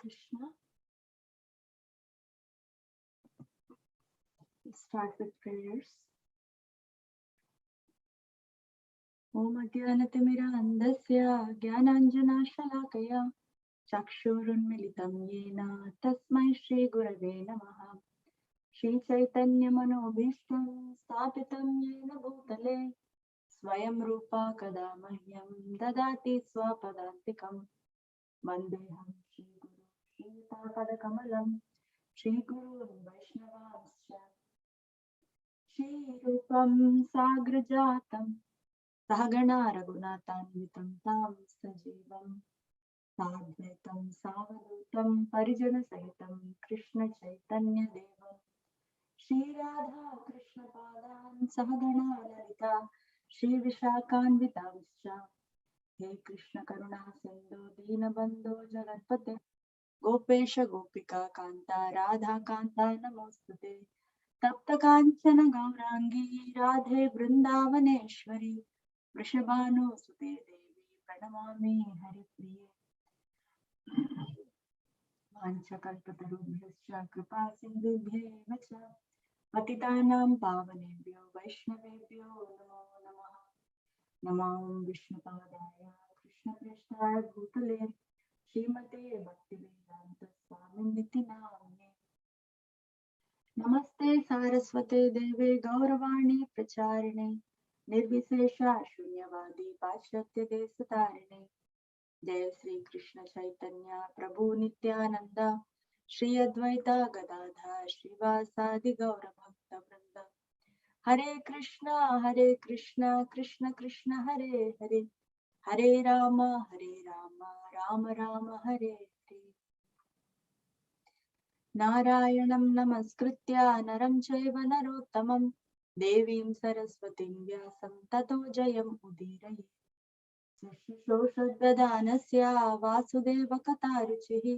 Krishna. We'll start with prayers. Om Ajnanatimiraandasya Jnananjanashalakaya Chakshurunmilitam Yena Tasmai Shri Gurave Namaha. Shri Chaitanya Manobhishtam Sthapitam Yena Bhutale Swayam Rupa Kada Mahyam Dadati Swapadantikam Vandeham Shri Guru Shri Tapada Kamalam Shri Guru Vaishnavasya Shri Rupam Sagrajatam Sahagana Raghunathanvitam Tam Sajivam Sadvaitam Savadutam Parijana Sahitam Krishna Chaitanya Devam Shri Radha Krishna Padan Sahagana Lalita Shri Vishakhanvitamscha He Krishna Karuna Sindhu Dinabandhu Jagatpate Gopesha Gopika Kanta Radha Kanta Namostute Tapta Kanchana Gaurangi Radhe Vrindavaneshwari Vrishabhanu Sute Devi Pranamami Haripriye Vanchakalpatarubhyascha Kripa Sindhubhyeva cha Patitanam Pavanebhyo Vaishnavebhyo Namo Namaha Namam Vishnupadaya Krishna Prasthaya Bhutale Srimate Bhaktivedanta Swaminithi Namane Namaste Saraswate Deve Gauravani Pracharine Nirvisesha Shunyavadi Pachatya Desatarine Jai Sri Krishna Chaitanya Prabhu Nityananda Shri Advaita Gadadha Srivasadi Gaura Bhakta Vrinda Hare Krishna Krishna Krishna Hare Hare Hare Rama Rama Rama Hare Hare Narayanam Namaskritya Naram Chaiva Narottamam Devim Saraswatim Vyasam Tato Jayam Udiraye Shoshodadanasya Vasudeva Kataruchihi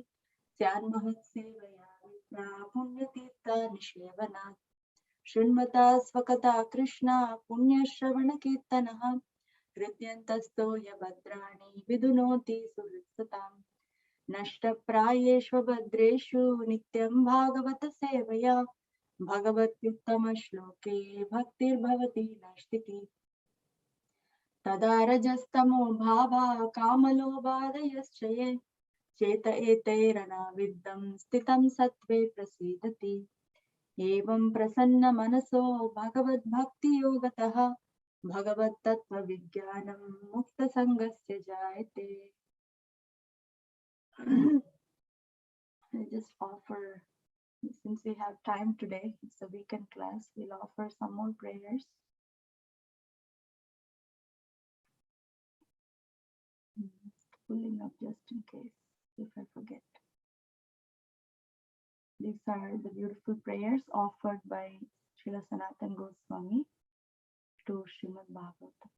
Syanmahat Sevaya Vipra Punyatirtha Nishlevanat Shrunmata Svakata Krishna Punya Shravana Kirtanaha Hridyantasto Yabhadrani Vidunoti Suhritsatam Nashta Prayeshva Bhadreshu Nityam Bhagavata Sevaya Bhagavatyuttama Shloke Bhaktir Bhavati Nashtiti Tadarajastamo Bhava Kamalobhadayaschaye Cheta Eterana Viddam Stitam Sattve Prasidati Evam Prasanna Manaso Bhagavad Bhakti Yogataha Bhagavad Tattva Vijnanam Mukta Sangasya Jayate. I just offer, since we have time today, it's a weekend class, we'll offer some more prayers. Pulling up just in case if I forget. These are the beautiful prayers offered by Srila Sanatana Goswami to Srimad Bhagavatam.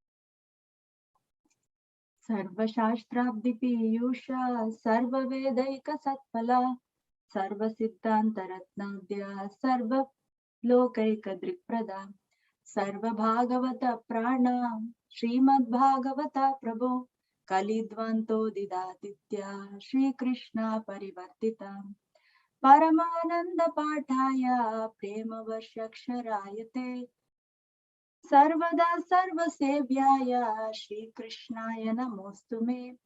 Sarva Shastrabdi Piyusha Sarva Vedaika Satpala Sarva Siddhanta Ratnadya Sarva Lokaika Drikprada Sarva Bhagavata Prana Srimad Bhagavata Prabhu Kalidvanto Didatitya Shri Krishna Parivartita Paramananda Pathaya Prema Varshaksharayate Sarvada Sarva Sevyaya Shri Krishnaya Namostume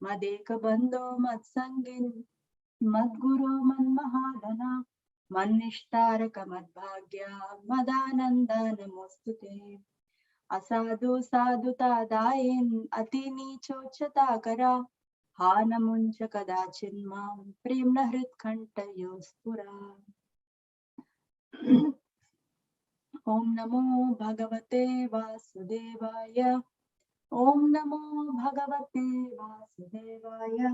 Madeka Bandho Matsangin Madguru Manmahadana Manishtaraka Madbhagya Madananda Namostute Asadu Saduta Dain Atini Chochata Kara Hanamuncha Kadachinmam Premna Hritkanta Yospura Om Namo Bhagavate Vasudevaya Om Namo Bhagavate Vasudevaya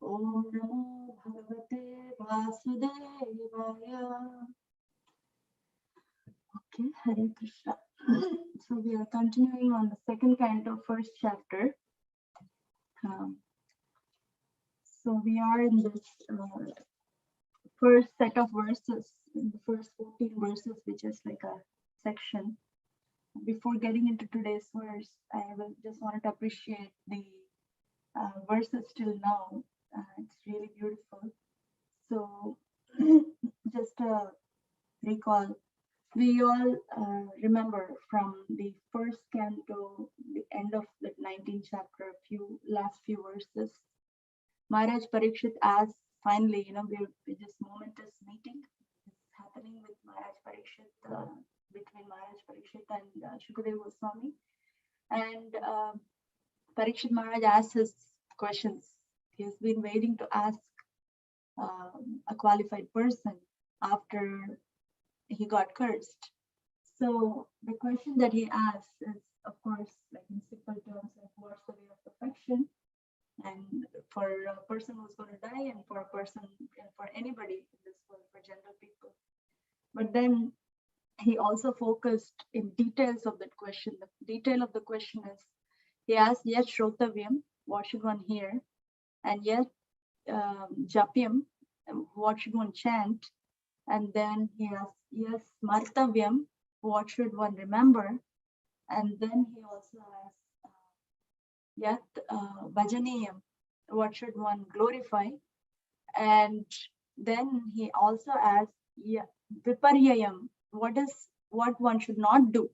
Om Namo Bhagavate Vasudevaya. Okay, Hare Krishna. So we are continuing on the second canto, first chapter. So we are in this first set of verses, in the first 14 verses, which is like a section. Before getting into today's verse, I will just wanted to appreciate the verses till now. It's really beautiful. So just recall, we all remember from the first canto, the end of the 19th chapter, last few verses, Maharaj Parikshit asks, finally, this momentous meeting is happening with Maharaj Parikshit, between Maharaj Parikshit and Shukadeva Goswami. And Parikshit Maharaj asks his questions. He's been waiting to ask a qualified person after he got cursed. So the question that he asks is, of course, like in simple terms, like what's the way of perfection? And for a person who's going to die, and for a person, and for anybody in this world, for general people. But then he also focused in details of that question. The detail of the question is, he asked, yes, Shrotavyam, what should one hear? And yes, Japyam, what should one chant? And then he asked, yes, Martavyam, what should one remember? And then he also asked, Yat Bhajaniyam, what should one glorify? And then he also asked, Viparyayam, what one should not do?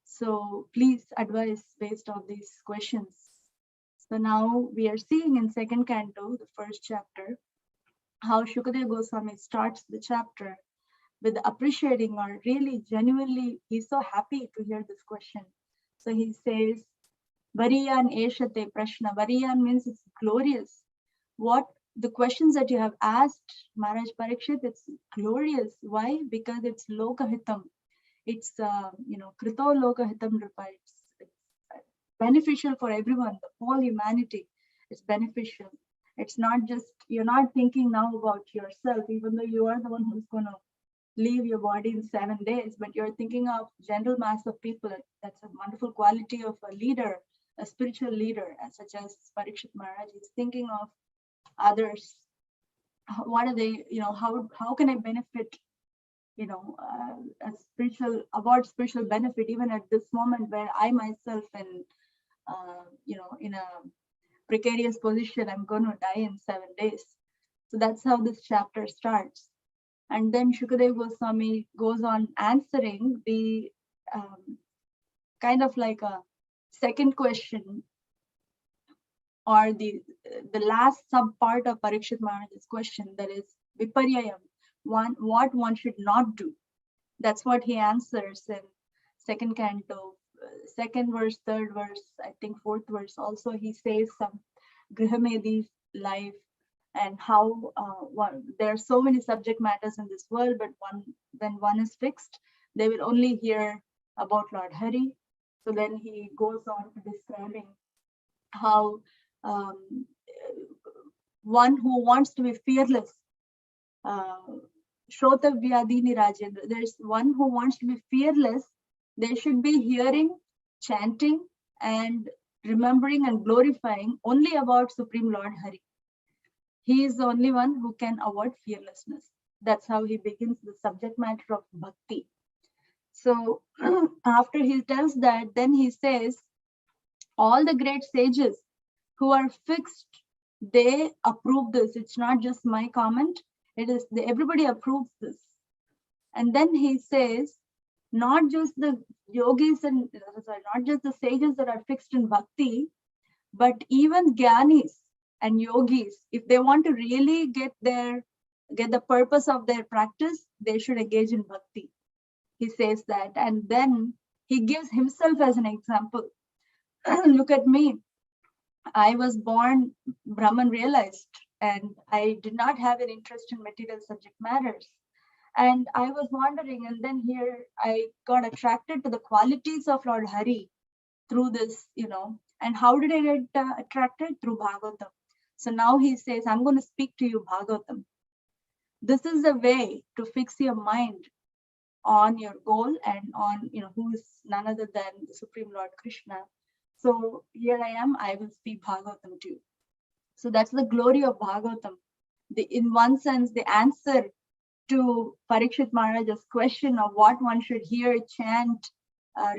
So please advise based on these questions. So now we are seeing in second canto, the first chapter, how Shukadeva Goswami starts the chapter with appreciating, or really genuinely, he's so happy to hear this question. So he says, Variyan Eshate Prashna. Variyan means it's glorious. What the questions that you have asked, Maharaj Parikshit, it's glorious. Why? Because it's Lokahitam. It's Krito Lokahitam Rupa. It's beneficial for everyone, the whole humanity. It's beneficial. It's not just, you're not thinking now about yourself, even though you are the one who's going to leave your body in 7 days, but you're thinking of general mass of people. That's a wonderful quality of a leader, a spiritual leader, such as Parikshit Maharaj. Is thinking of others. What are they, how can I benefit, about spiritual benefit, even at this moment where I myself in a precarious position, I'm going to die in 7 days. So that's how this chapter starts. And then Shukadeva Goswami goes on answering the kind of like a second question, or the last sub part of Parikshit Maharaj's question, that is Viparyayam, what one should not do. That's what he answers in second canto, second verse, third verse, I think fourth verse. Also, he says some Grihamedi's life, and how there are so many subject matters in this world, but when one is fixed, they will only hear about Lord Hari. So then he goes on to describing how one who wants to be fearless, Shrotavyadini Rajendra, there's one who wants to be fearless, they should be hearing, chanting, and remembering and glorifying only about Supreme Lord Hari. He is the only one who can award fearlessness. That's how he begins the subject matter of bhakti. So after he tells that, then he says, all the great sages who are fixed, they approve this. It's not just my comment. It is everybody approves this. And then he says, not just the yogis and not just the sages that are fixed in bhakti, but even jnanis and yogis, if they want to really get the purpose of their practice, they should engage in bhakti. He says that, and then he gives himself as an example. Look at me. I was born Brahman realized, and I did not have an interest in material subject matters. And I was wandering, and then here I got attracted to the qualities of Lord Hari through this, and how did I get attracted? Through Bhagavatam. So now he says, I'm going to speak to you Bhagavatam. This is the way to fix your mind on your goal and on, who is none other than the Supreme Lord Krishna. So here I am, I will speak Bhagavatam to you. So that's the glory of Bhagavatam. In one sense, the answer to Parikshit Maharaj's question of what one should hear, chant,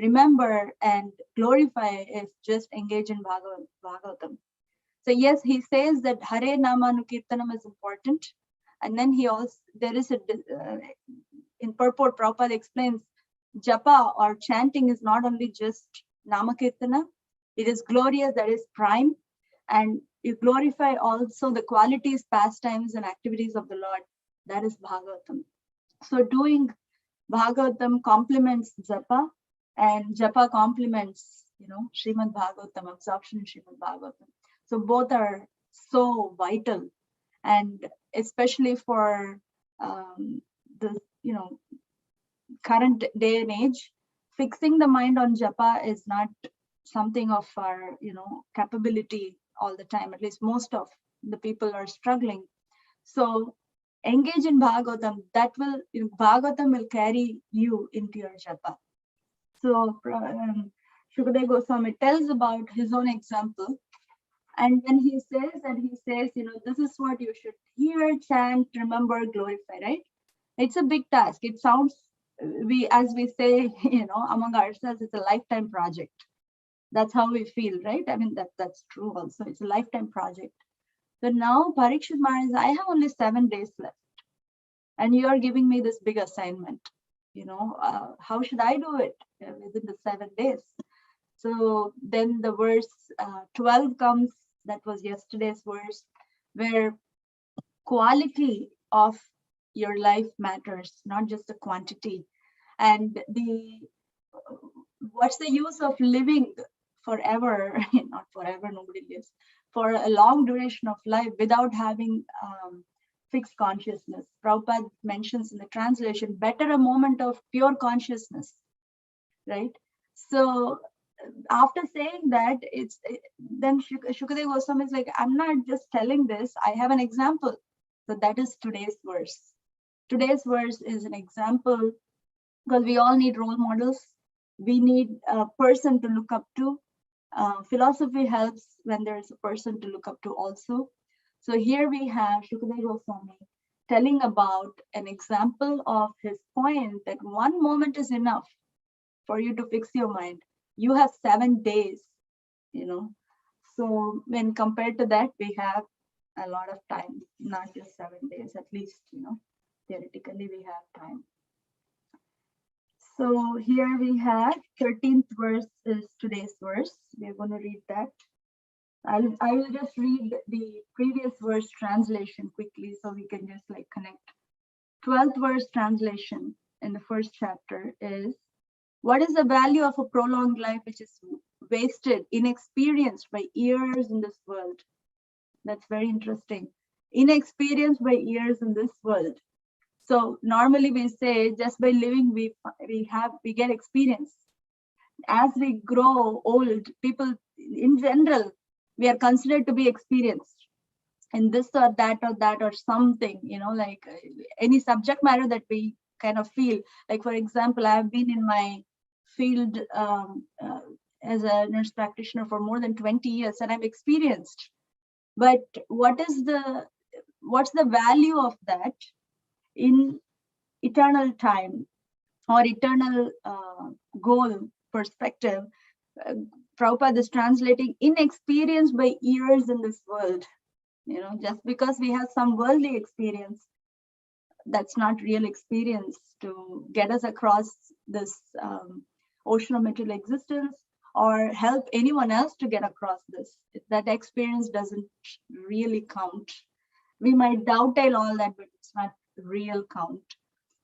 remember, and glorify is just engage in Bhagavatam. So yes, he says that Hare Namanukirtanam is important. And then he also, there is a, in purport, Prabhupada explains, japa or chanting is not only just Namakirtana, it is glorious, that is prime. And you glorify also the qualities, pastimes, and activities of the Lord. That is Bhagavatam. So doing Bhagavatam complements japa, and japa complements, Srimad Bhagavatam, absorption in Srimad Bhagavatam. So both are so vital, and especially for the current day and age, fixing the mind on japa is not something of our capability all the time. At least most of the people are struggling. So engage in Bhagavatam. That will Bhagavatam will carry you into your japa. So Shukadeva Goswami tells about his own example. And when he says, this is what you should hear, chant, remember, glorify, right? It's a big task. It sounds, as we say, among ourselves, it's a lifetime project. That's how we feel, right? I mean, that's true also. It's a lifetime project. So now Parikshit Maharaj, I have only 7 days left. And you are giving me this big assignment. How should I do it within the 7 days? So then the verse 12 comes. That was yesterday's verse, where quality of your life matters, not just the quantity. And what's the use of living forever? Not forever, nobody lives for a long duration of life without having fixed consciousness. Prabhupada mentions in the translation, better a moment of pure consciousness, right? So after saying that, then Shukadeva Goswami is like, I'm not just telling this, I have an example. So that is today's verse. Today's verse is an example, because we all need role models. We need a person to look up to. Philosophy helps when there is a person to look up to also. So here we have Shukadeva Goswami telling about an example of his point that one moment is enough for you to fix your mind. You have 7 days, So when compared to that, we have a lot of time, not just 7 days, at least, theoretically we have time. So here we have 13th verse is today's verse. We're going to read that. I will just read the previous verse translation quickly so we can just connect. 12th verse translation in the first chapter is, what is the value of a prolonged life which is wasted, inexperienced by years in this world? That's very interesting. Inexperienced by years in this world. So normally we say just by living we get experience. As we grow old, people in general, we are considered to be experienced in this or that or something, any subject matter that we kind of feel. Like, for example, I have been in my field as a nurse practitioner for more than 20 years, and I'm experienced. But what's the value of that in eternal time or eternal goal perspective? Prabhupada is translating inexperienced by years in this world. Just because we have some worldly experience, that's not real experience to get us across this ocean of material existence or help anyone else to get across this. That experience doesn't really count. We might dovetail all that, but it's not real count.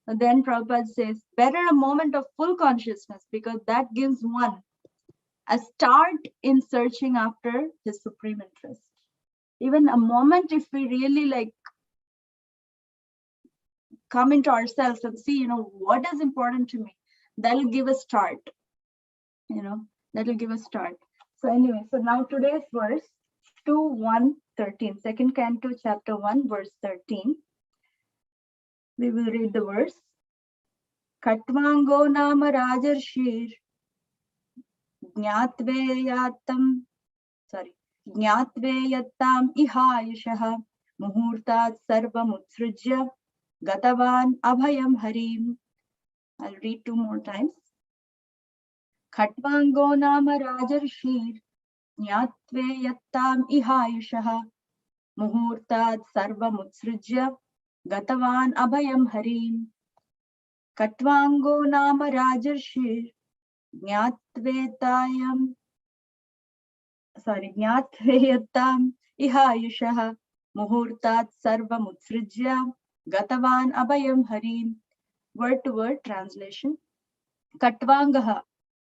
And then Prabhupada says, better a moment of full consciousness, because that gives one a start in searching after his supreme interest. Even a moment, if we really come into ourselves and see, what is important to me, that'll give a start. That'll give a start. So anyway, so now today's verse 2:1:13, second canto, chapter 1, verse 13. We will read the verse. Katvango nama rajarshir Jnatveyatam ihayushaha muhurtat sarvamutsrujya gatavan abhayam harim. I'll read 2 more times. Khatvango nama rajarshir Jnatve yattam ihayushah muhurtad sarvamutsrujya gatavan abhayam harim. Katvango nama rajarshir Jnatvetayam Jnatveyatam ihayushah muhurtat sarvamutsrujya gatavan abhayam harim. Word to word translation. Katvangaha,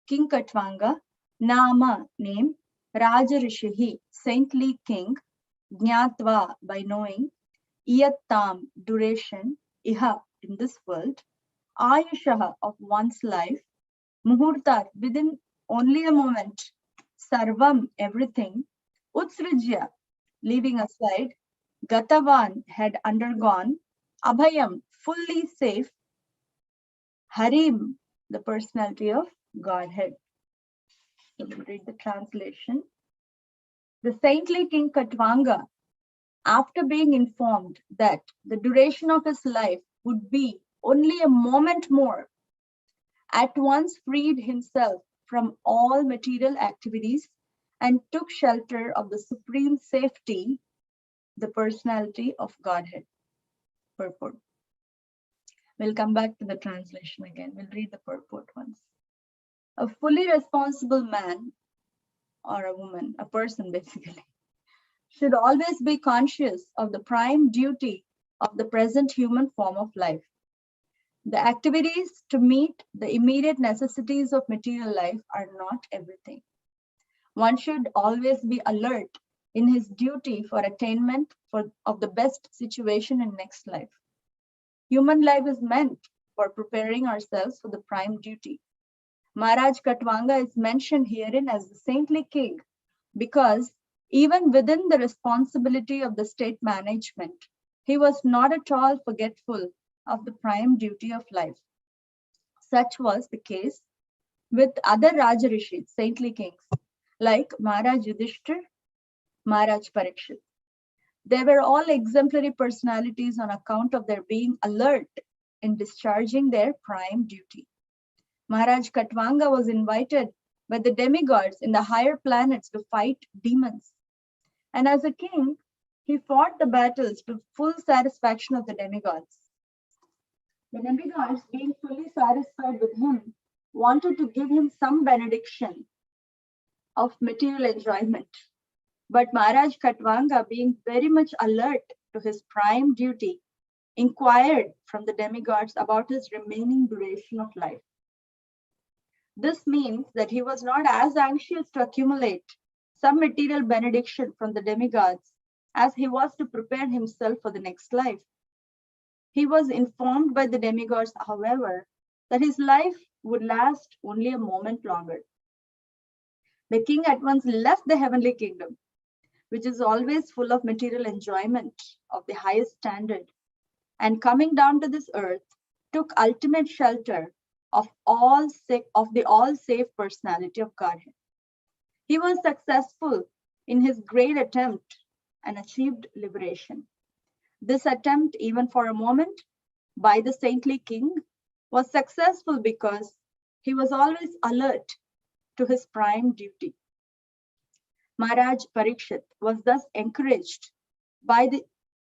King Katvanga, Nama, name, Rajarishihi, saintly king, Jnatva, by knowing, Iyattam, duration, Iha, in this world, Ayushaha, of one's life, Muhurtat, within only a moment, Sarvam, everything, Utsrijya, leaving aside, Gatavan, had undergone, Abhayam, fully safe, Harim, the personality of Godhead. So we'll read the translation. The saintly King Katvanga, after being informed that the duration of his life would be only a moment more, at once freed himself from all material activities and took shelter of the supreme safety, the personality of Godhead. Purport. We'll come back to the translation again. We'll read the purport once. A fully responsible man or a woman, a person basically, should always be conscious of the prime duty of the present human form of life. The activities to meet the immediate necessities of material life are not everything. One should always be alert in his duty for attainment of the best situation in next life. Human life is meant for preparing ourselves for the prime duty. Maharaj Katvanga is mentioned herein as the saintly king because even within the responsibility of the state management, he was not at all forgetful of the prime duty of life. Such was the case with other Rajarishis, saintly kings, like Maharaj Yudhishthir, Maharaj Parikshit. They were all exemplary personalities on account of their being alert in discharging their prime duty. Maharaj Katvanga was invited by the demigods in the higher planets to fight demons. And as a king, he fought the battles to full satisfaction of the demigods. The demigods, being fully satisfied with him, wanted to give him some benediction of material enjoyment. But Maharaj Katvanga, being very much alert to his prime duty, inquired from the demigods about his remaining duration of life. This means that he was not as anxious to accumulate some material benediction from the demigods as he was to prepare himself for the next life. He was informed by the demigods, however, that his life would last only a moment longer. The king at once left the heavenly kingdom, which is always full of material enjoyment of the highest standard, and coming down to this earth, took ultimate shelter of the all-safe personality of Godhead. He was successful in his great attempt and achieved liberation. This attempt, even for a moment, by the saintly king, was successful because he was always alert to his prime duty. Maharaj Parikshit was thus encouraged by the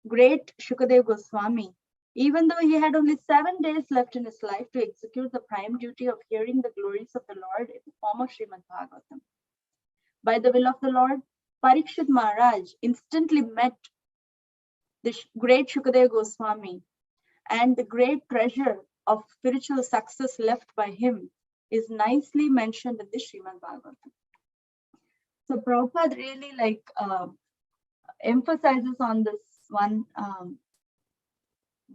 great Shukadeva Goswami, even though he had only 7 days left in his life to execute the prime duty of hearing the glories of the Lord in the form of Srimad Bhagavatam. By the will of the Lord, Parikshit Maharaj instantly met the great Shukadeva Goswami, and the great treasure of spiritual success left by him is nicely mentioned in the Srimad Bhagavatam. So Prabhupada really emphasizes on this one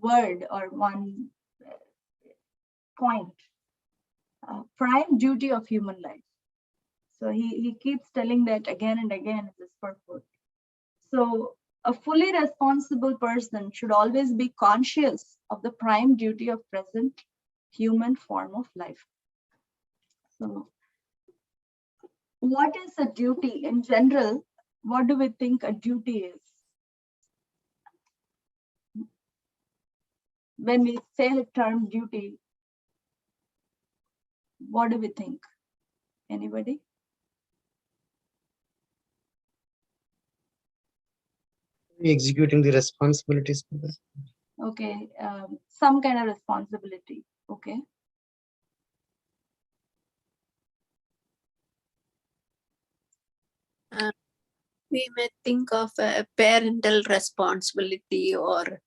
word or one point, prime duty of human life. So he keeps telling that again and again in this purport. So a fully responsible person should always be conscious of the prime duty of present human form of life. So what is a duty? In general, what do we think a duty is? When we say the term duty, what do we think? Anybody? Executing the responsibilities. Okay, some kind of responsibility. Okay. We may think of a parental responsibility or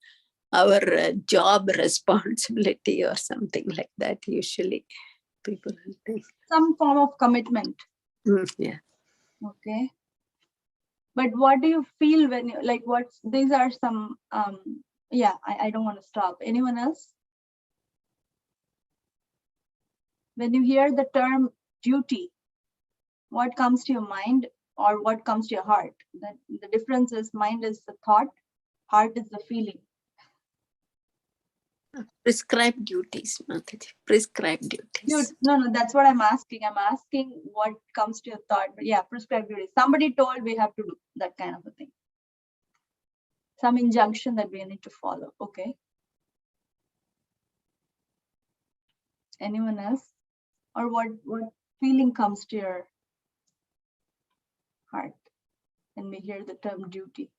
our job responsibility or something like that. Usually people will think. Some form of commitment. Yeah. Okay. But what do you feel when you, like, these are some, yeah, I don't want to stop. Anyone else? When you hear the term duty, what comes to your mind or what comes to your heart? That the difference is mind is the thought, heart is the feeling. Prescribed duties, Mathaji. Prescribed duties. No, that's what I'm asking. I'm asking what comes to your thought. But yeah, prescribed duties. Somebody told we have to do that kind of a thing. Some injunction that we need to follow. Okay. Anyone else? Or what feeling comes to your heart when we hear the term duty?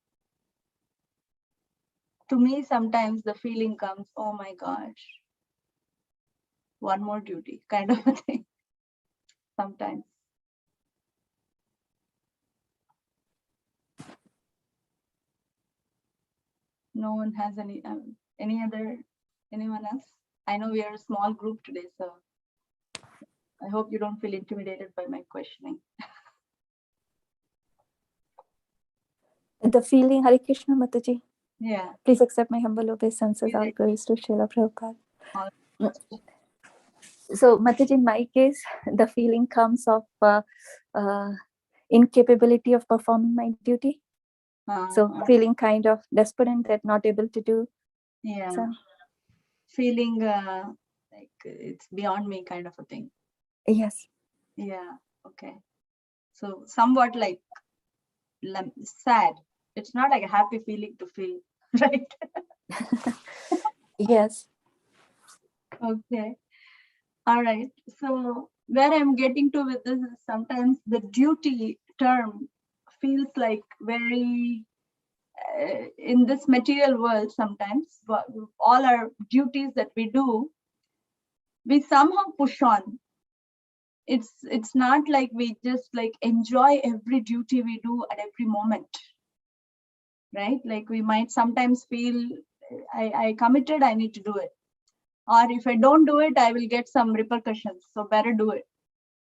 To me, sometimes the feeling comes, oh my gosh, one more duty kind of a thing. Sometimes. No one has anyone else? I know we are a small group today, so I hope you don't feel intimidated by my questioning. The feeling, Hare Krishna Mataji. Yeah. Please accept my humble obeisances. All praise to Srila Prabhupada. So, Mataji, in my case, the feeling comes of incapability of performing my duty. So, feeling kind of desperate that not able to do. Yeah. So, feeling like it's beyond me kind of a thing. Yes. Yeah. Okay. So, somewhat like sad. It's not like a happy feeling to feel, right? Yes. Okay. All right. So where I'm getting to with this is sometimes the duty term feels like very in this material world. Sometimes all our duties that we do, we somehow push on. It's not like we just like enjoy every duty we do at every moment, right? Like we might sometimes feel I committed, I need to do it. Or if I don't do it, I will get some repercussions. So better do it.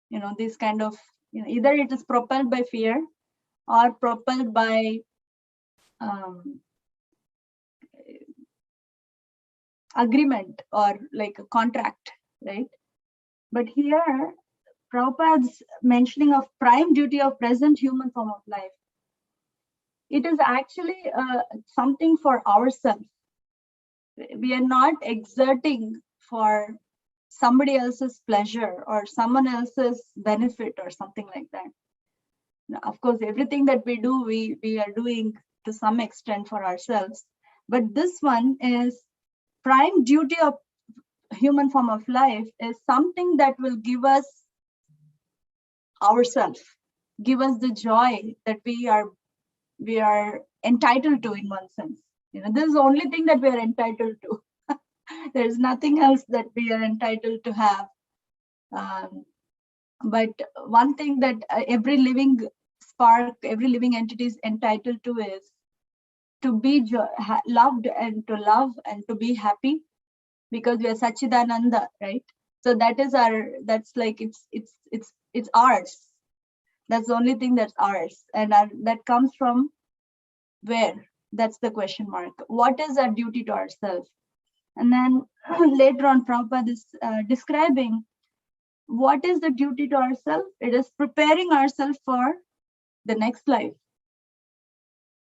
You know, this kind of, either it is propelled by fear or propelled by agreement or like a contract, right? But here, Prabhupada's mentioning of prime duty of present human form of life, it is actually something for ourselves. We are not exerting for somebody else's pleasure or someone else's benefit or something like that. Now, of course, everything that we do, we are doing to some extent for ourselves. But this one is prime duty of human form of life is something that will give us ourselves, give us the joy that we are entitled to in one sense. This is the only thing that we are entitled to. There's nothing else that we are entitled to have. But one thing that every living spark, every living entity is entitled to is to be loved and to love and to be happy, because we are Sachidananda, right? So that's like it's ours. That's the only thing that's ours, and that comes from where? That's the question mark. What is our duty to ourselves? And then later on, Prabhupada is describing what is the duty to ourselves. It is preparing ourselves for the next life.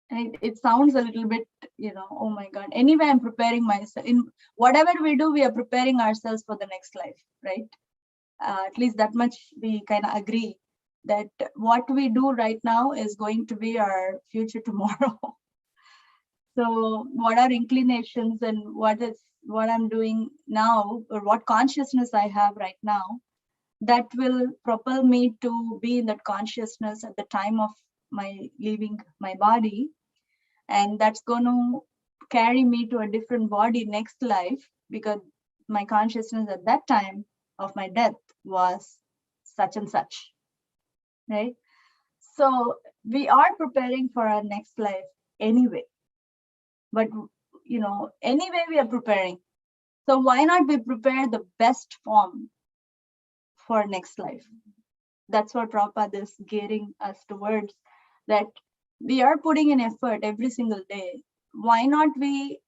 And it sounds a little bit, oh my God. Anyway, I'm preparing myself. In whatever we do, we are preparing ourselves for the next life, right? At least that much we kind of agree that what we do right now is going to be our future tomorrow. So what are inclinations and what I'm doing now, or what consciousness I have right now, that will propel me to be in that consciousness at the time of my leaving my body. and that's going to carry me to a different body next life, because my consciousness at that time of my death was such and such, right? So we are preparing for our next life anyway, but anyway we are preparing. So why not we prepare the best form for next life? That's what Prabhupada is gearing us towards, that we are putting in effort every single day. Why not we,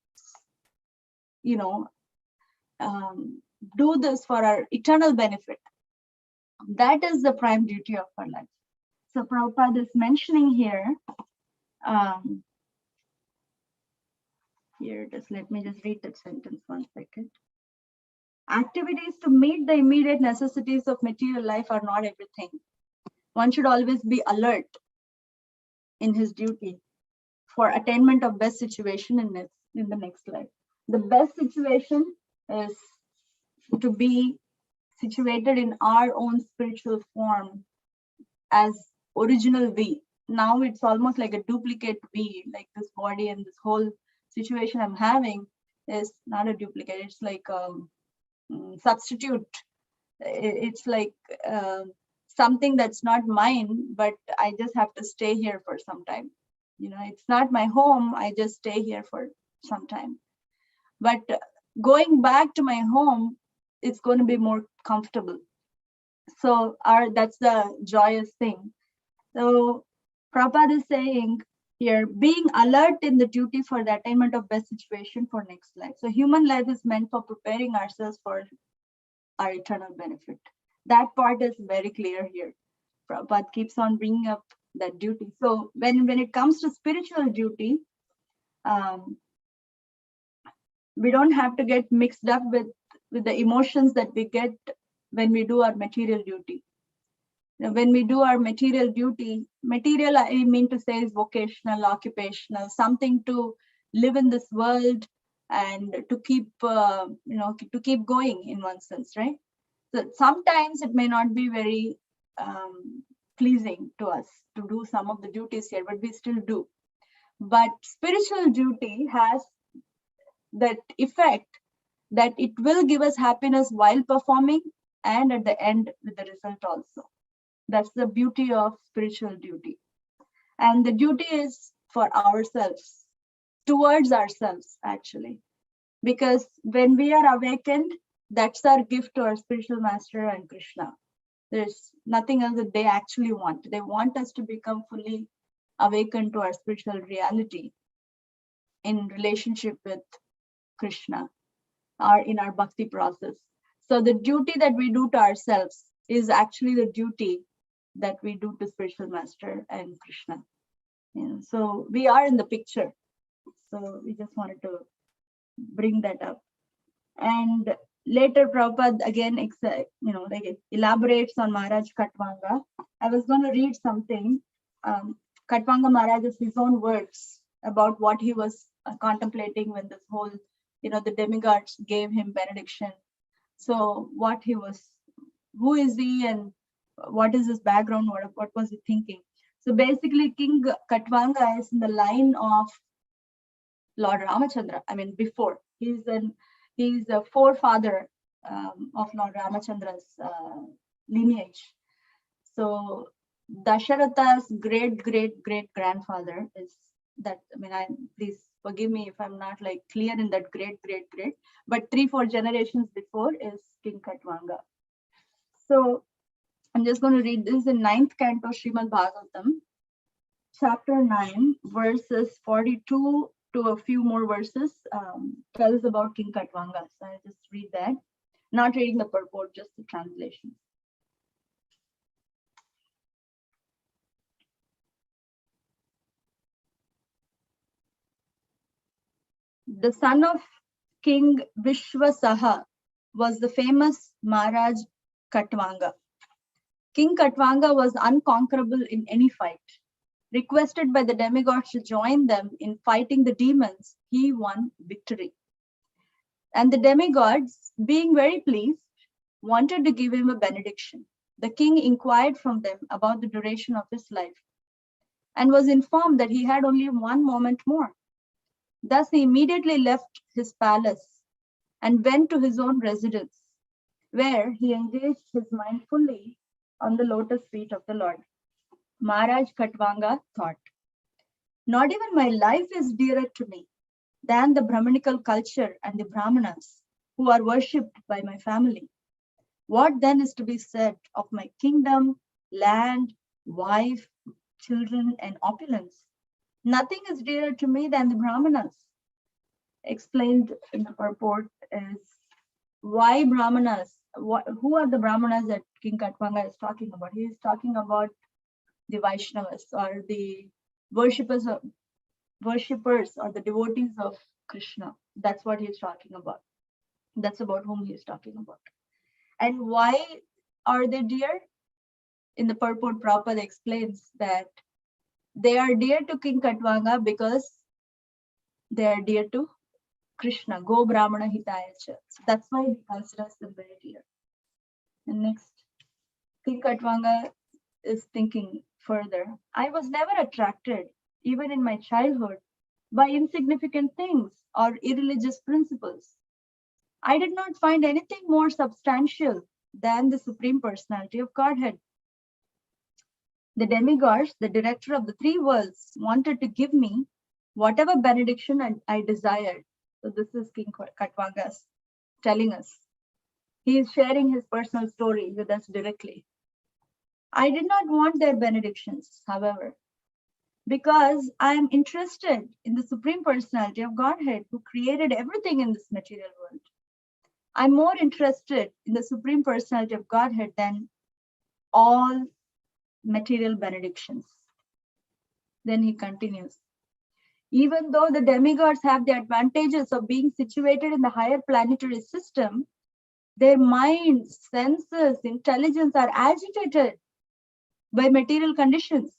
do this for our eternal benefit? That is the prime duty of our life. So Prabhupada is mentioning here, here it is, let me just read that sentence 1 second. Activities to meet the immediate necessities of material life are not everything. One should always be alert in his duty for attainment of best situation in the next life. The best situation is to be situated in our own spiritual form as original we. Now it's almost like a duplicate we, like this body and this whole situation I'm having is not a duplicate. It's like substitute. It's like something that's not mine, but I just have to stay here for some time. It's not my home. I just stay here for some time. But going back to my home, it's going to be more comfortable. So that's the joyous thing. So Prabhupada is saying here, being alert in the duty for the attainment of best situation for next life. So human life is meant for preparing ourselves for our eternal benefit. That part is very clear here. Prabhupada keeps on bringing up that duty. So when it comes to spiritual duty, we don't have to get mixed up with the emotions that we get when we do our material duty. When we do our material duty, material I mean to say is vocational, occupational, something to live in this world and to keep to keep going in one sense, right? So sometimes it may not be very pleasing to us to do some of the duties here, but we still do. But spiritual duty has that effect that it will give us happiness while performing and at the end with the result also. That's the beauty of spiritual duty. And the duty is for ourselves, towards ourselves actually. Because when we are awakened, that's our gift to our spiritual master and Krishna. There's nothing else that they actually want. They want us to become fully awakened to our spiritual reality in relationship with Krishna or in our bhakti process. So the duty that we do to ourselves is actually the duty that we do to spiritual master and Krishna. So we are in the picture. So we just wanted to bring that up. And later Prabhupada again elaborates on Maharaj Katvanga. I was going to read something. Katvanga Maharaj is his own words about what he was contemplating when this whole, the demigods gave him benediction. So who is he and what is his background? What was he thinking? So basically King Katvanga is in the line of Lord Ramachandra. I mean, before he's a forefather of Lord Ramachandra's lineage. So Dasharatha's great grandfather is that. I mean, please forgive me if I'm not like clear in that great, but 3-4 generations before is King Katvanga. So I'm just going to read this in 9th canto Srimad Bhagavatam, chapter 9, verses 42 to a few more verses, tells about King Katvanga. So I'll just read that. Not reading the purport, just the translation. The son of King Vishwasaha was the famous Maharaj Katvanga. King Katvanga was unconquerable in any fight. Requested by the demigods to join them in fighting the demons, he won victory. And the demigods, being very pleased, wanted to give him a benediction. The king inquired from them about the duration of his life. and was informed that he had only one moment more. Thus he immediately left his palace and went to his own residence, where he engaged his mind fully on the lotus feet of the Lord. Maharaj Khatvanga thought, not even my life is dearer to me than the Brahmanical culture and the Brahmanas who are worshipped by my family. What then is to be said of my kingdom, land, wife, children, and opulence? Nothing is dearer to me than the Brahmanas. Explained in the purport is why Brahmanas, who are the Brahmanas that King Khatvanga is talking about? He is talking about the Vaishnavas, or the worshippers or the devotees of Krishna. That's what he is talking about. That's about whom he is talking about. And why are they dear? In the purport, Prabhupada explains that they are dear to King Khatvanga because they are dear to Krishna, Go Brahmana Hitaya Cha. So that's why he considers them very dear. And next, King Khatvanga is thinking further. I was never attracted, even in my childhood, by insignificant things or irreligious principles. I did not find anything more substantial than the Supreme Personality of Godhead. The demigods, the director of the three worlds, wanted to give me whatever benediction I desired. So this is King Khatvanga telling us. He is sharing his personal story with us directly. I did not want their benedictions, however, because I am interested in the Supreme Personality of Godhead who created everything in this material world. I'm more interested in the Supreme Personality of Godhead than all material benedictions. Then he continues. Even though the demigods have the advantages of being situated in the higher planetary system, their minds, senses, intelligence are agitated by material conditions.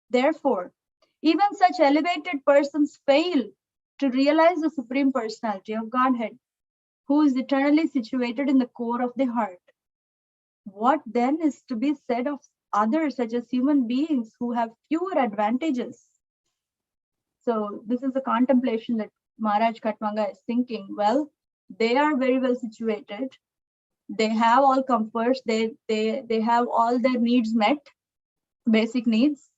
Therefore, even such elevated persons fail to realize the Supreme Personality of Godhead, who is eternally situated in the core of the heart. What then is to be said of others, such as human beings who have fewer advantages? So this is a contemplation that Maharaj Khatvanga is thinking. Well, they are very well situated. They have all comforts. They have all their needs met, basic needs,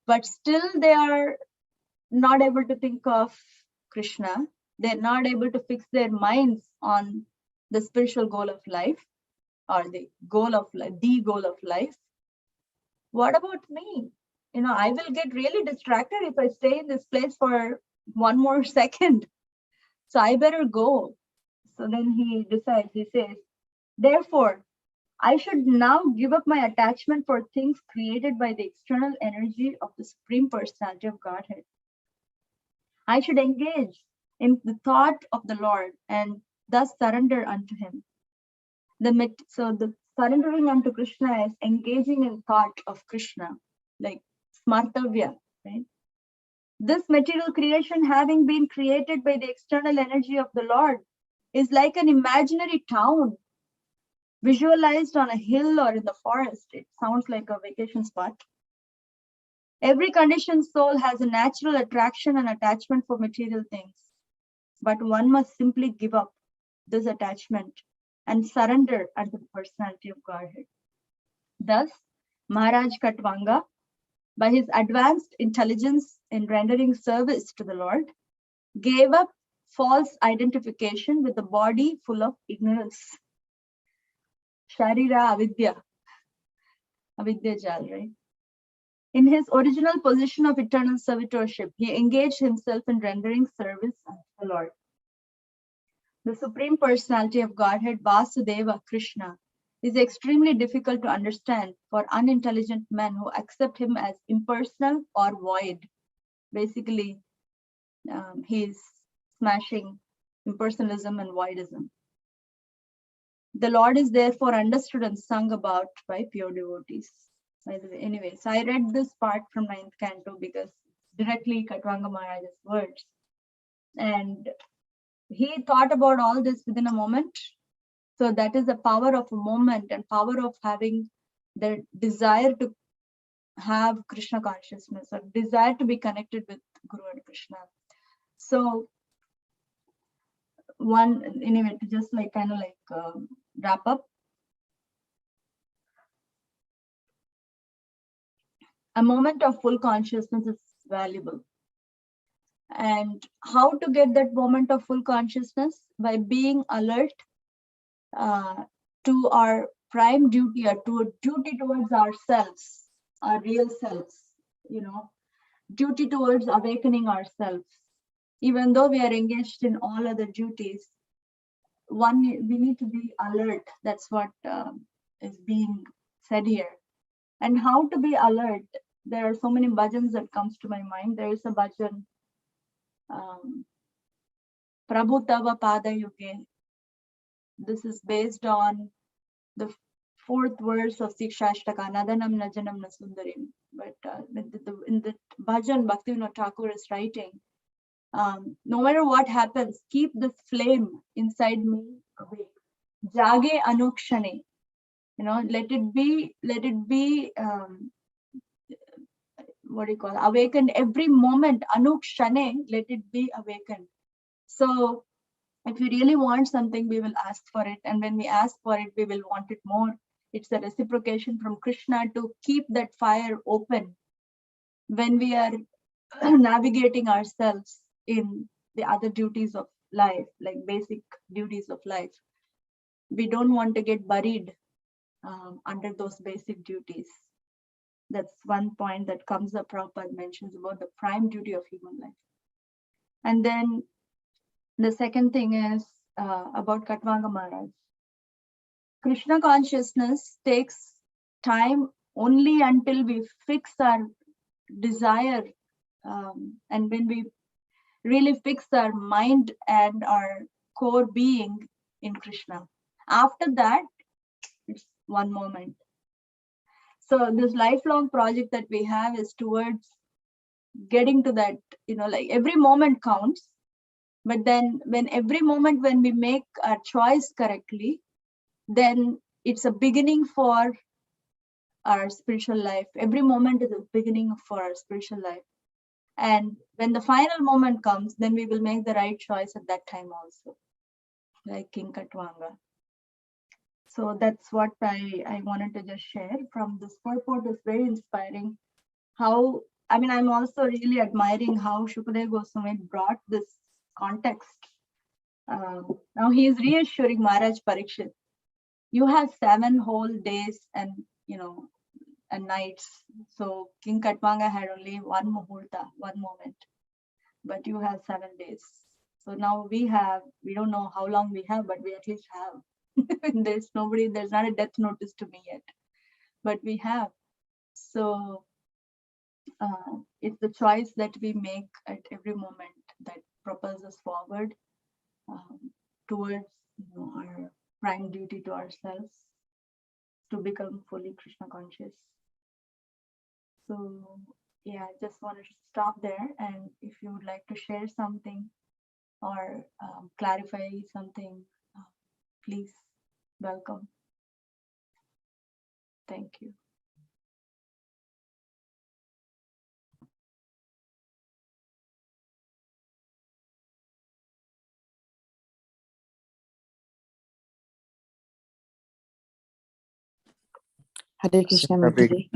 but still they are not able to think of Krishna. They're not able to fix their minds on the spiritual goal of life, or the goal of life. What about me? I will get really distracted if I stay in this place for one more second. So I better go. So then he decides, he says, therefore, I should now give up my attachment for things created by the external energy of the Supreme Personality of Godhead. I should engage in the thought of the Lord and thus surrender unto him. So the surrendering unto Krishna is engaging in thought of Krishna, like smartavya, right? This material creation, having been created by the external energy of the Lord, is like an imaginary town visualized on a hill or in the forest. It sounds like a vacation spot. Every conditioned soul has a natural attraction and attachment for material things, but one must simply give up this attachment and surrender unto the personality of Godhead. Thus, Maharaj Khatvanga, by his advanced intelligence in rendering service to the Lord, gave up false identification with the body full of ignorance. Sharira avidya. Avidya jal, right? In his original position of eternal servitorship, he engaged himself in rendering service unto the Lord. The Supreme Personality of Godhead, Vasudeva, Krishna, is extremely difficult to understand for unintelligent men who accept him as impersonal or void. Basically, he's smashing impersonalism and voidism. The Lord is therefore understood and sung about by pure devotees. By the way, anyway, so I read this part from 9th canto because directly Khatvanga Maharaj's words. And he thought about all this within a moment. So that is the power of a moment and power of having the desire to have Krishna consciousness or desire to be connected with Guru and Krishna. So anyway, to just like kind of like wrap up, a moment of full consciousness is valuable. And how to get that moment of full consciousness? By being alert to our prime duty, or to a duty towards ourselves, our real selves, duty towards awakening ourselves. Even though we are engaged in all other duties, we need to be alert. That's what is being said here. And how to be alert? There are so many bhajans that comes to my mind. There is a bhajan, Prabhu Tava Pada Yuge. This is based on the 4th verse of Sikshashtaka, Nadanam Najanam Nasundarim. But in the bhajan, Bhaktivinoda Thakur is writing, no matter what happens, keep this flame inside me awake. Jage anukshane. Let it be, what do you call it? Awakened every moment. Anukshane, let it be awakened. So if we really want something, we will ask for it. And when we ask for it, we will want it more. It's a reciprocation from Krishna to keep that fire open when we are navigating ourselves in the other duties of life, like basic duties of life. We don't want to get buried under those basic duties. That's one point that comes up. Prabhupada mentions about the prime duty of human life. And then the second thing is about Katwanga Maharaj. Krishna consciousness takes time only until we fix our desire, and when we really fix our mind and our core being in Krishna. After that, it's one moment. So this lifelong project that we have is towards getting to that, like every moment counts. But then when we make our choice correctly, then it's a beginning for our spiritual life. Every moment is a beginning for our spiritual life. And when the final moment comes, then we will make the right choice at that time also, like King Katwanga. So that's what I wanted to just share from this purport. Is very inspiring. I'm also really admiring how Shukadeva Goswami brought this context. Now he is reassuring Maharaj Parikshit. You have 7 whole days and and nights. So King Katwanga had only one muhurta, one moment, but you have 7 days. So now we don't know how long we have, but we at least have. There's not a death notice to me yet, but we have. So it's the choice that we make at every moment that propels us forward towards our prime duty to ourselves, to become fully Krishna conscious. So yeah, I just wanted to stop there, and if you would like to share something or clarify something, please welcome. Thank you. Hare Krishna, Mataji.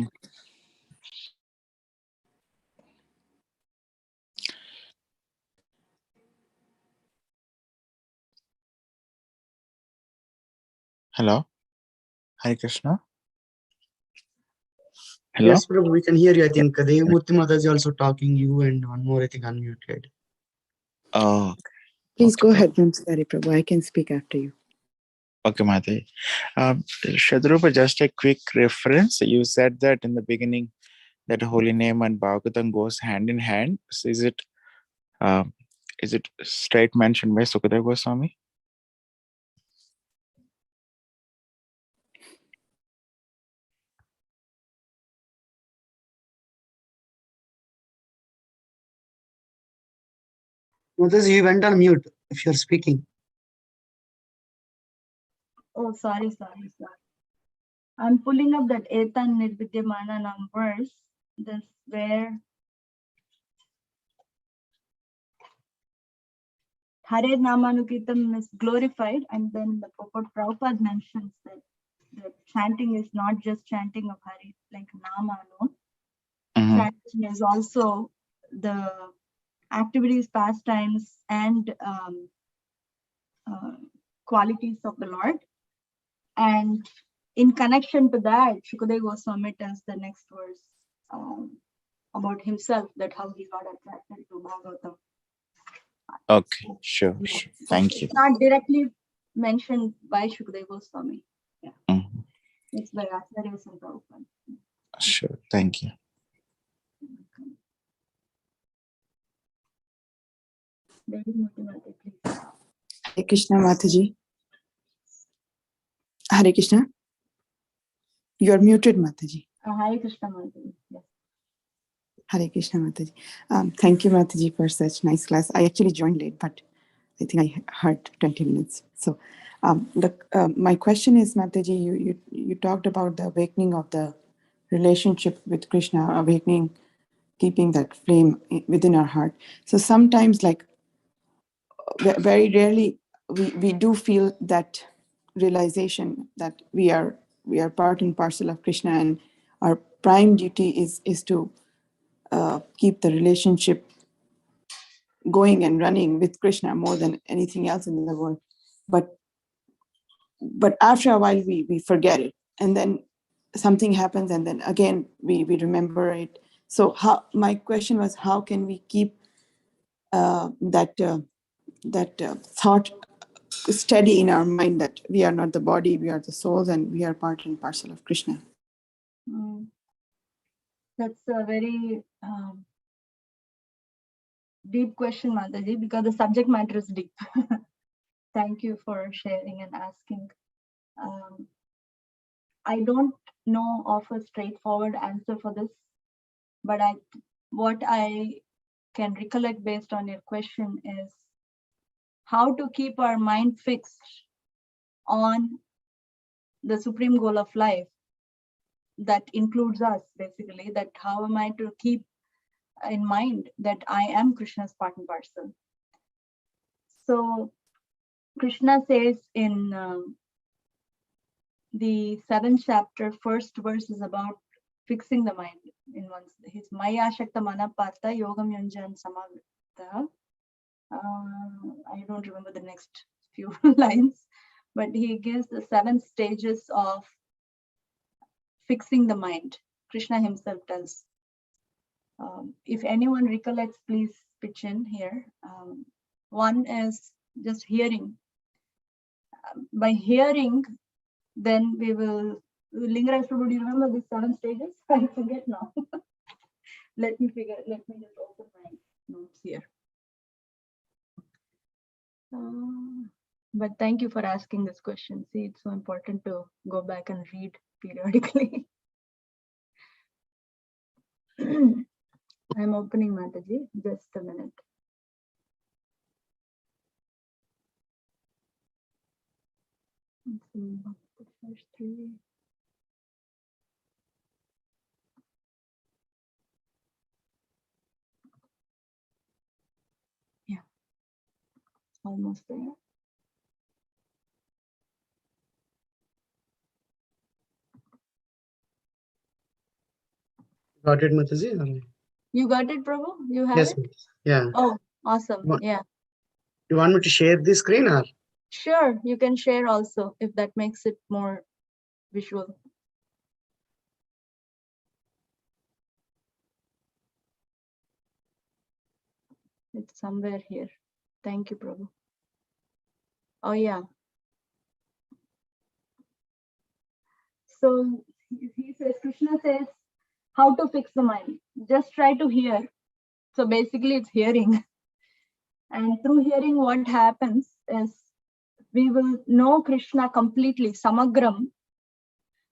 Hello, Hare Krishna. Hello. Yes, Prabhu, we can hear you. I think Devamurti Mataji also talking. You and one more, I think, unmuted. Oh, Please okay. go ahead, Namaskari Prabhu. I can speak after you. Okay, Mataji. Shatarupa, just a quick reference. You said that in the beginning that holy name and Bhagavatam goes hand in hand. So is it straight mentioned by Sukadeva Goswami? Mataji, you went on mute if you're speaking. Oh, sorry. I'm pulling up that Etan Nirvidyamana verse. this where Hare Namanukirtan is glorified, and then the Prabhupada mentions that the chanting is not just chanting of Hare, like Nama alone. Mhm. Chanting is also the activities, pastimes, and qualities of the Lord. And in connection to that, Shukadeva Goswami tells the next verse about himself, that how he got attracted to Bhagavatam. Okay, sure. Thank you. It's not directly mentioned by Shukadeva Goswami. Yeah. Mhm. It's by Acharyas and Prabhupada. Sure, thank you. Very motivated, please. Hare Krishna, Mathaji. Hare Krishna. You are muted, Mathaji. Hare Krishna Mataji. Yes. Hare Krishna, Mataji. Thank you, Mataji, for such nice class. I actually joined late, but I think I heard 20 minutes. So, my question is, Mataji, you talked about the awakening of the relationship with Krishna, awakening, keeping that flame within our heart. So sometimes, like very rarely, we do feel that realization that we are part and parcel of Krishna, and our prime duty is to keep the relationship going and running with Krishna more than anything else in the world. But after a while, we forget it, and then something happens, and then again we remember it. So my question was, how can we keep that thought steady in our mind that we are not the body, we are the souls, and we are part and parcel of Krishna? That's a very deep question, Mataji, because the subject matter is deep. Thank you for sharing and asking. I don't know of a straightforward answer for this, but what I can recollect based on your question is how to keep our mind fixed on the supreme goal of life that includes us, basically, that how am I to keep in mind that I am Krishna's part and parcel. So Krishna says in the 7th chapter, first verse is about fixing the mind in his Maya Shakta Manapata Yogam Yunjan Samavita. I don't remember the next few lines, but he gives the 7 stages of fixing the mind. Krishna himself tells. If anyone recollects, please pitch in here. One is just hearing. By hearing, then we will. Lingaraj Prabhu, do you remember these 7 stages? I forget now. Let me just open my notes here. But thank you for asking this question. See, it's so important to go back and read periodically. I'm opening Mataji, just a minute. First 3. Yeah, almost there. Got it, Mataji? You got it, Prabhu? You have Yes. it? Yeah. Oh, awesome. Yeah. You want me to share the screen or? Sure, you can share also if that makes it more visual. It's somewhere here. Thank you, Prabhu. Oh, yeah. So he says, Krishna says, how to fix the mind? Just try to hear. So basically it's hearing. And through hearing, what happens is we will know Krishna completely, samagram.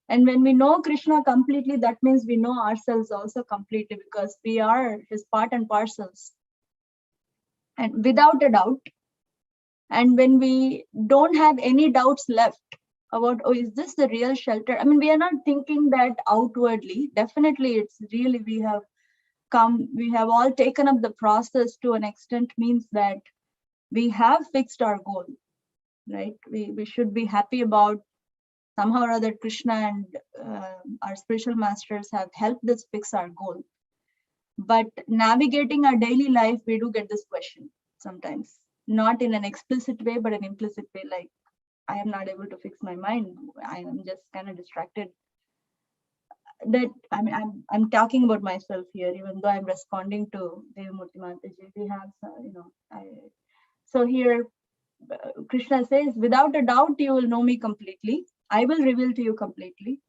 And when we know Krishna completely, that means we know ourselves also completely, because we are his part and parcels. And without a doubt, and when we don't have any doubts left, about, oh, is this the real shelter? I mean, we are not thinking that outwardly. Definitely, it's really, we have all taken up the process to an extent, means that we have fixed our goal, right? We should be happy about somehow or other Krishna and our spiritual masters have helped us fix our goal. But navigating our daily life, we do get this question sometimes, not in an explicit way, but an implicit way, like, I am not able to fix my mind. I am just kind of distracted. That, I mean, I'm talking about myself here, even though I'm responding to Devamurti Mataji. We have, so here, Krishna says, without a doubt, you will know me completely. I will reveal to you completely.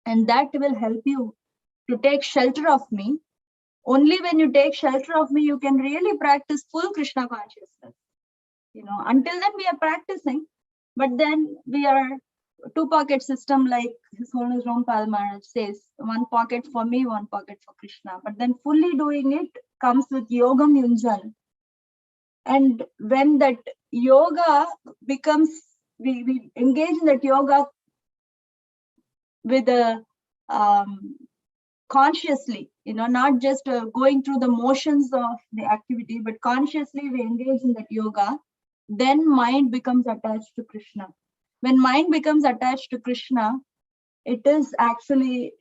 And that will help you to take shelter of me. Only when you take shelter of me, you can really practice full Krishna consciousness. Until then we are practicing, but then we are two-pocket system, like His Holiness Rampal Maharaj says, one pocket for me, one pocket for Krishna. But then fully doing it comes with Yogam Yunjan. And when that yoga becomes, we engage in that yoga with a consciously, not just going through the motions of the activity, but consciously we engage in that yoga, then mind becomes attached to Krishna. When mind becomes attached to Krishna, it is actually,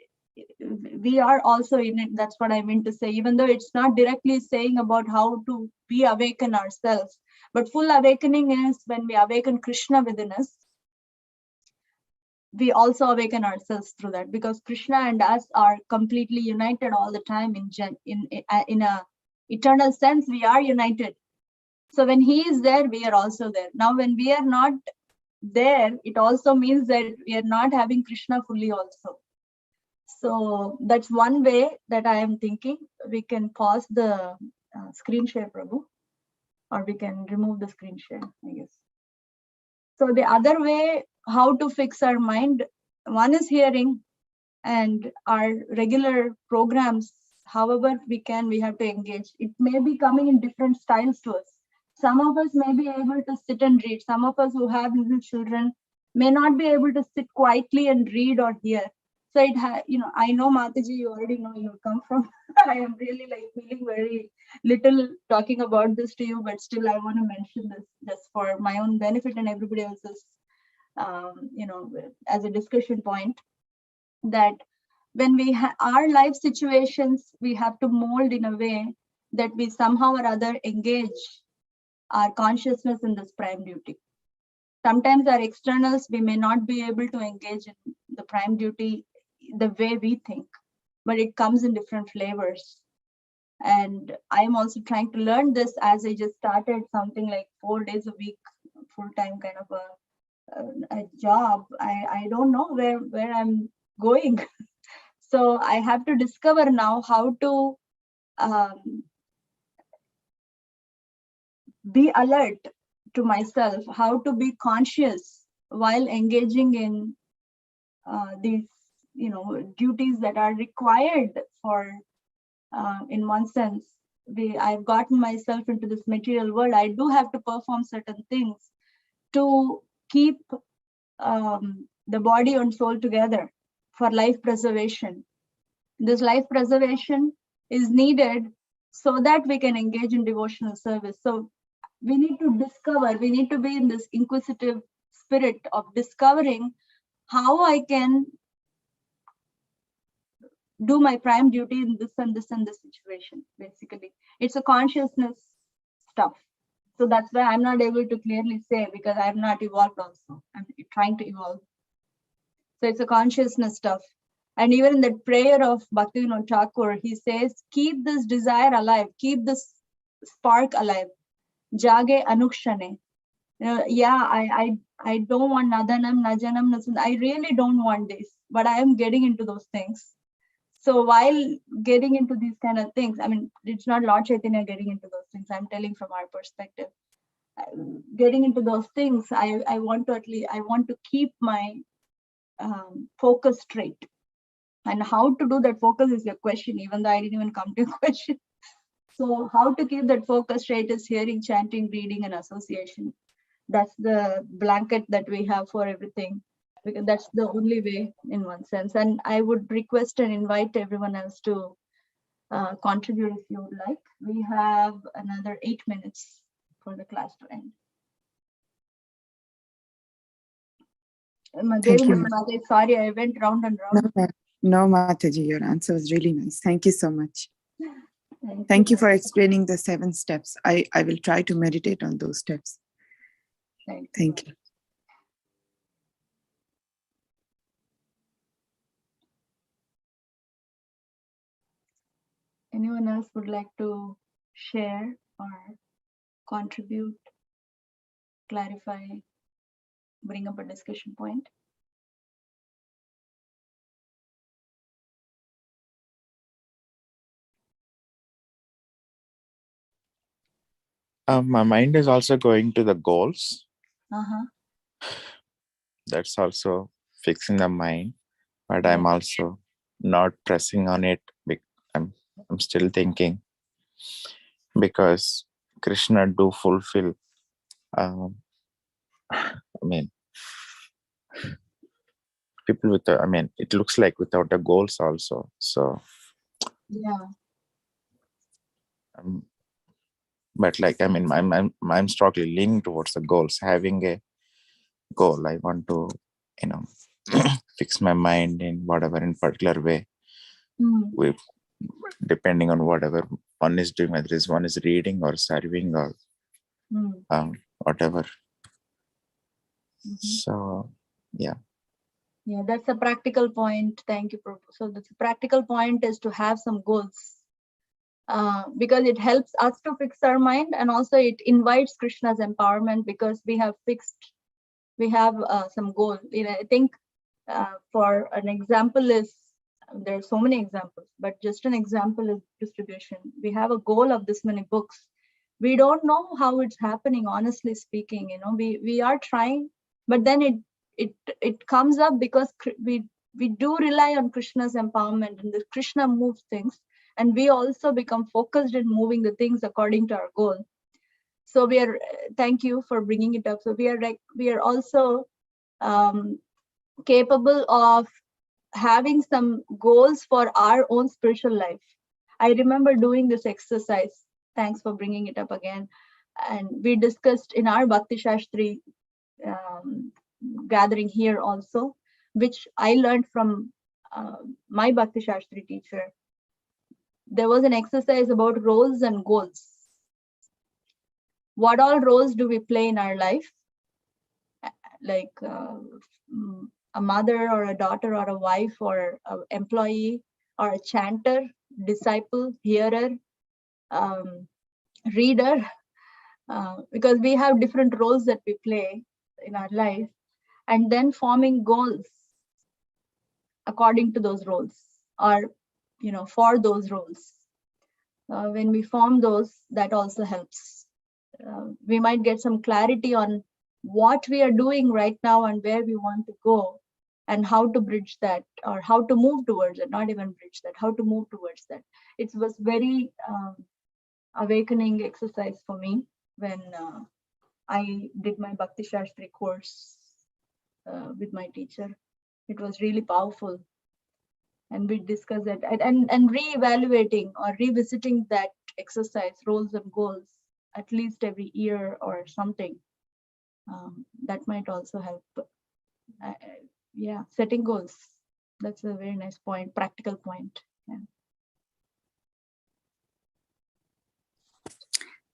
we are also in it. That's what I mean to say, even though it's not directly saying about how to be awaken ourselves, but full awakening is when we awaken Krishna within us. We also awaken ourselves through that, because Krishna and us are completely united all the time. In a eternal sense, we are united. So when he is there, we are also there. Now, when we are not there, it also means that we are not having Krishna fully also. So that's one way that I am thinking. We can pause the screen share, Prabhu, or we can remove the screen share, I guess. So the other way, how to fix our mind, one is hearing, and our regular programs, however we can, we have to engage. It may be coming in different styles to us. Some of us may be able to sit and read. Some of us who have little children may not be able to sit quietly and read or hear. So I know, Mataji, you already know you come from. I am really feeling very little talking about this to you, but still I want to mention this just for my own benefit and everybody else's, as a discussion point, that when we our life situations, we have to mold in a way that we somehow or other engage our consciousness in this prime duty. Sometimes our externals, we may not be able to engage in the prime duty the way we think, but it comes in different flavors. And I'm also trying to learn this as I just started something like 4 days a week, full-time kind of a job. I don't know where I'm going. So I have to discover now how to be alert to myself, how to be conscious while engaging in these, duties that are required for, in one sense, I've gotten myself into this material world. I do have to perform certain things to keep the body and soul together for life preservation. This life preservation is needed so that we can engage in devotional service. So we need to discover, we need to be in this inquisitive spirit of discovering how I can do my prime duty in this and this and this situation. Basically, it's a consciousness stuff. So that's why I'm not able to clearly say, because I'm not evolved also. I'm trying to evolve. So it's a consciousness stuff. And even in that prayer of Bhaktivinoda Thakur, he says, keep this desire alive, keep this spark alive. Jage anukshane. I don't want nadanam, najanam, nasan. I really don't want this, but I am getting into those things. So while getting into these kind of things, I mean, it's not Lord Chaitanya getting into those things. I'm telling from our perspective. Getting into those things, I want to keep my focus straight. And how to do that focus is your question, even though I didn't even come to a question. So how to keep that focus straight is hearing, chanting, reading, and association. That's the blanket that we have for everything. because that's the only way in one sense. And I would request and invite everyone else to contribute if you would like. We have another 8 minutes for the class to end. Thank you. Sorry, I went round and round. No, Mataji, your answer was really nice. Thank you so much. Thank you for explaining the 7 steps. I will try to meditate on those steps. Thank you. Anyone else would like to share or contribute, clarify, bring up a discussion point? My mind is also going to the goals. That's also fixing the mind, but I'm also not pressing on it. I'm still thinking, because Krishna do fulfill. I mean, people with it looks like without the goals also. So yeah. But like, I'm strongly linked towards the goals. Having a goal, I want to, fix my mind in whatever in particular way. With depending on whatever one is doing, whether one is reading or serving or whatever. So yeah. Yeah, that's a practical point. Thank you, Prabhu. So the practical point is to have some goals. Because it helps us to fix our mind, and also it invites Krishna's empowerment, because we have some goal. I think for an example is, there are so many examples, but just an example is distribution. We have a goal of this many books. We don't know how it's happening, honestly speaking. We are trying, but then it comes up because we do rely on Krishna's empowerment, and the Krishna moves things. And we also become focused in moving the things according to our goal. So thank you for bringing it up. So we are also capable of having some goals for our own spiritual life. I remember doing this exercise. Thanks for bringing it up again. And we discussed in our Bhakti Shastri gathering here also, which I learned from my Bhakti Shastri teacher. There was an exercise about roles and goals. What all roles do we play in our life? Like a mother or a daughter or a wife or an employee or a chanter, disciple, hearer, reader, because we have different roles that we play in our life, and then forming goals according to those roles, or for those roles. When we form those, that also helps. We might get some clarity on what we are doing right now and where we want to go, and how to bridge that, or how to move towards it. Not even bridge that, how to move towards that. It was very awakening exercise for me when I did my Bhakti Shastri course with my teacher. It was really powerful. And we discussed it, and re-evaluating or revisiting that exercise, roles and goals, at least every year or something. That might also help. Yeah, setting goals. That's a very nice point, practical point. Yeah.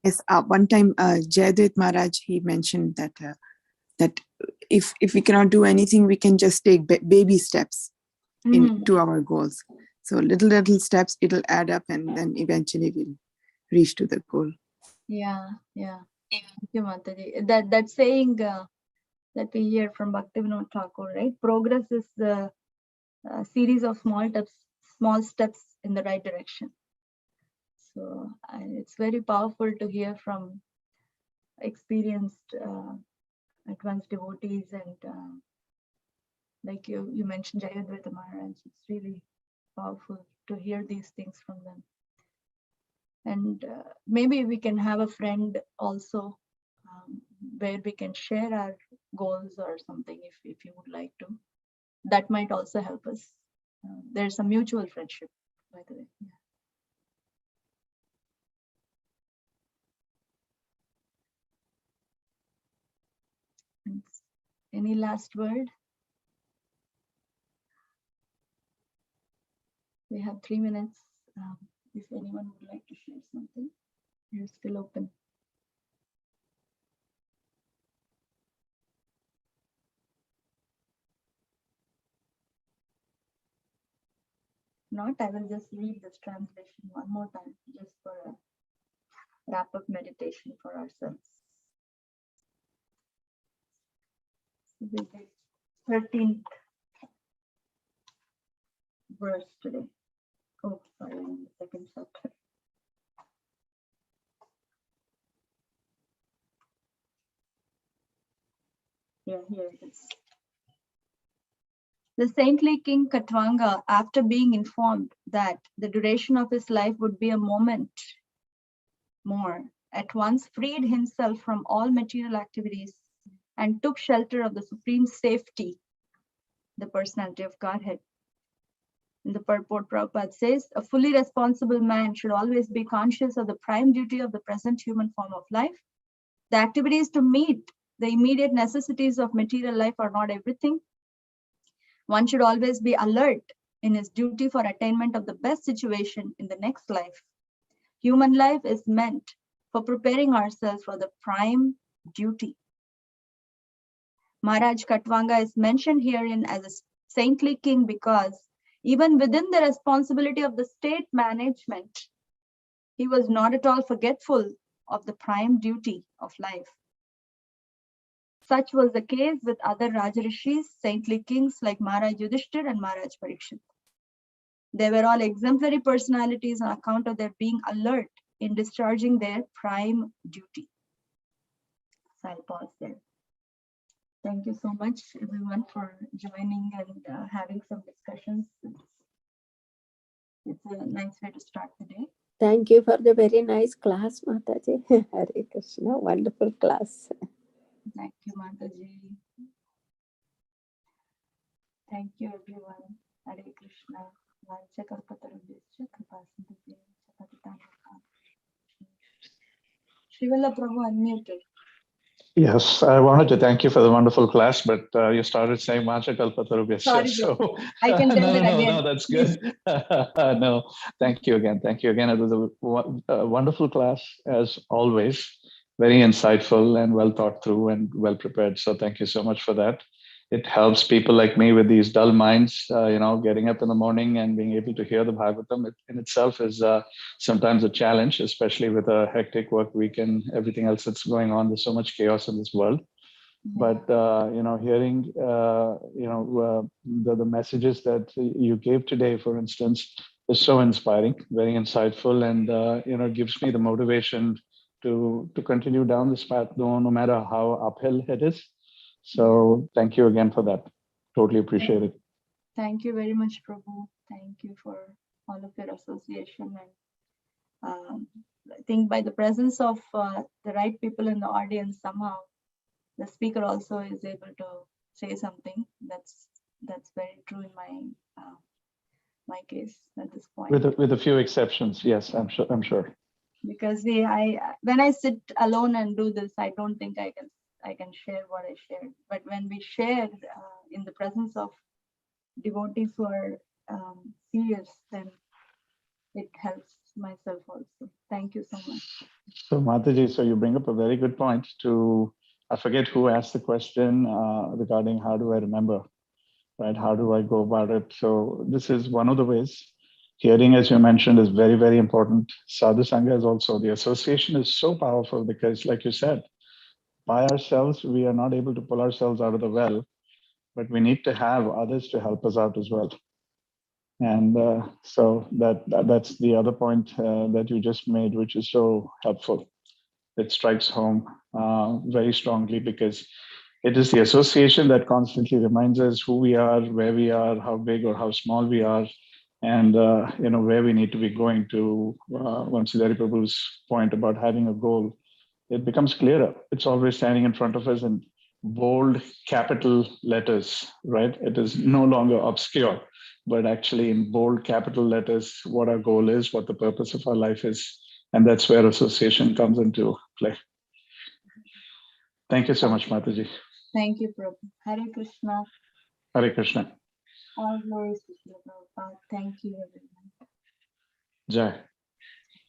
Yes, one time Jayadrit Maharaj, he mentioned that that if we cannot do anything, we can just take baby steps into our goals. So little steps, it'll add up, and then eventually we'll reach to the goal. Yeah. Thank you, Mataji. That saying that we hear from Bhaktivinoda Thakur, right? Progress is the series of small steps in the right direction. So it's very powerful to hear from experienced advanced devotees, and like you mentioned Jayadvaita Maharaj. It's really powerful to hear these things from them. And maybe we can have a friend also where we can share our goals or something if you would like to. That might also help us. There's a mutual friendship, by the way. Yeah. Any last word? We have 3 minutes. If anyone would like to share something, we're still open. Not, I will just read this translation one more time, just for a wrap-up meditation for ourselves. So we did 13th verse today. Oh, sorry, I'm in the second chapter. Yeah, here it is. The saintly King Katwanga, after being informed that the duration of his life would be a moment more, at once freed himself from all material activities and took shelter of the supreme safety, the personality of Godhead. In the purport, Prabhupada says, a fully responsible man should always be conscious of the prime duty of the present human form of life. The activities to meet the immediate necessities of material life are not everything. One should always be alert in his duty for attainment of the best situation in the next life. Human life is meant for preparing ourselves for the prime duty. Maharaj Katwanga is mentioned herein as a saintly king because even within the responsibility of the state management, he was not at all forgetful of the prime duty of life. Such was the case with other Rajarishis, saintly kings like Maharaj Yudhishthir and Maharaj Parikshit. They were all exemplary personalities on account of their being alert in discharging their prime duty. So I'll pause there. Thank you so much, everyone, for joining and having some discussions. It's a nice way to start the day. Thank you for the very nice class, Mataji. Hare Krishna, wonderful class. Thank you, Mataji. Thank you, everyone. Hare Krishna. Srivalla Prabhu unmuted. Yes, I wanted to thank you for the wonderful class, but you started saying Vacha Kalpatarubhyascha. Sorry, So I can tell it again. No, that's good. No, thank you again. Thank you again. It was a wonderful class, as always. Very insightful and well thought through and well prepared. So thank you so much for that. It helps people like me with these dull minds, getting up in the morning and being able to hear the Bhagavatam in itself is sometimes a challenge, especially with a hectic work week and everything else that's going on. There's so much chaos in this world. But hearing the messages that you gave today, for instance, is so inspiring, very insightful, and gives me the motivation to continue down this path, no matter how uphill it is. So thank you again for that. Totally appreciate it. Thank you very much, Prabhu. Thank you for all of your association. And I think by the presence of the right people in the audience, somehow the speaker also is able to say something. That's very true in my case at this point. With a few exceptions, yes, I'm sure. Because when I sit alone and do this, I don't think I can share what I shared. But when we share in the presence of devotees who are serious, then it helps myself also. Thank you so much. So Mataji, so you bring up a very good point I forget who asked the question regarding how do I remember, right? How do I go about it? So this is one of the ways. Hearing, as you mentioned, is very, very important. Sadhu Sangha is also, the association is so powerful because, like you said, by ourselves, we are not able to pull ourselves out of the well, but we need to have others to help us out as well. And so that's the other point that you just made, which is so helpful. It strikes home very strongly because it is the association that constantly reminds us who we are, where we are, how big or how small we are, and where we need to be going to. Vamsidhari Prabhu's point about having a goal, it becomes clearer. It's always standing in front of us, and bold capital letters, right? It is no longer obscure, but actually in bold capital letters, what our goal is, what the purpose of our life is. And that's where association comes into play. Thank you so much, Mataji. Thank you, Prabhu. Hare Krishna. Hare Krishna. All glories to Srila Prabhupada. Thank you, everyone. Jai.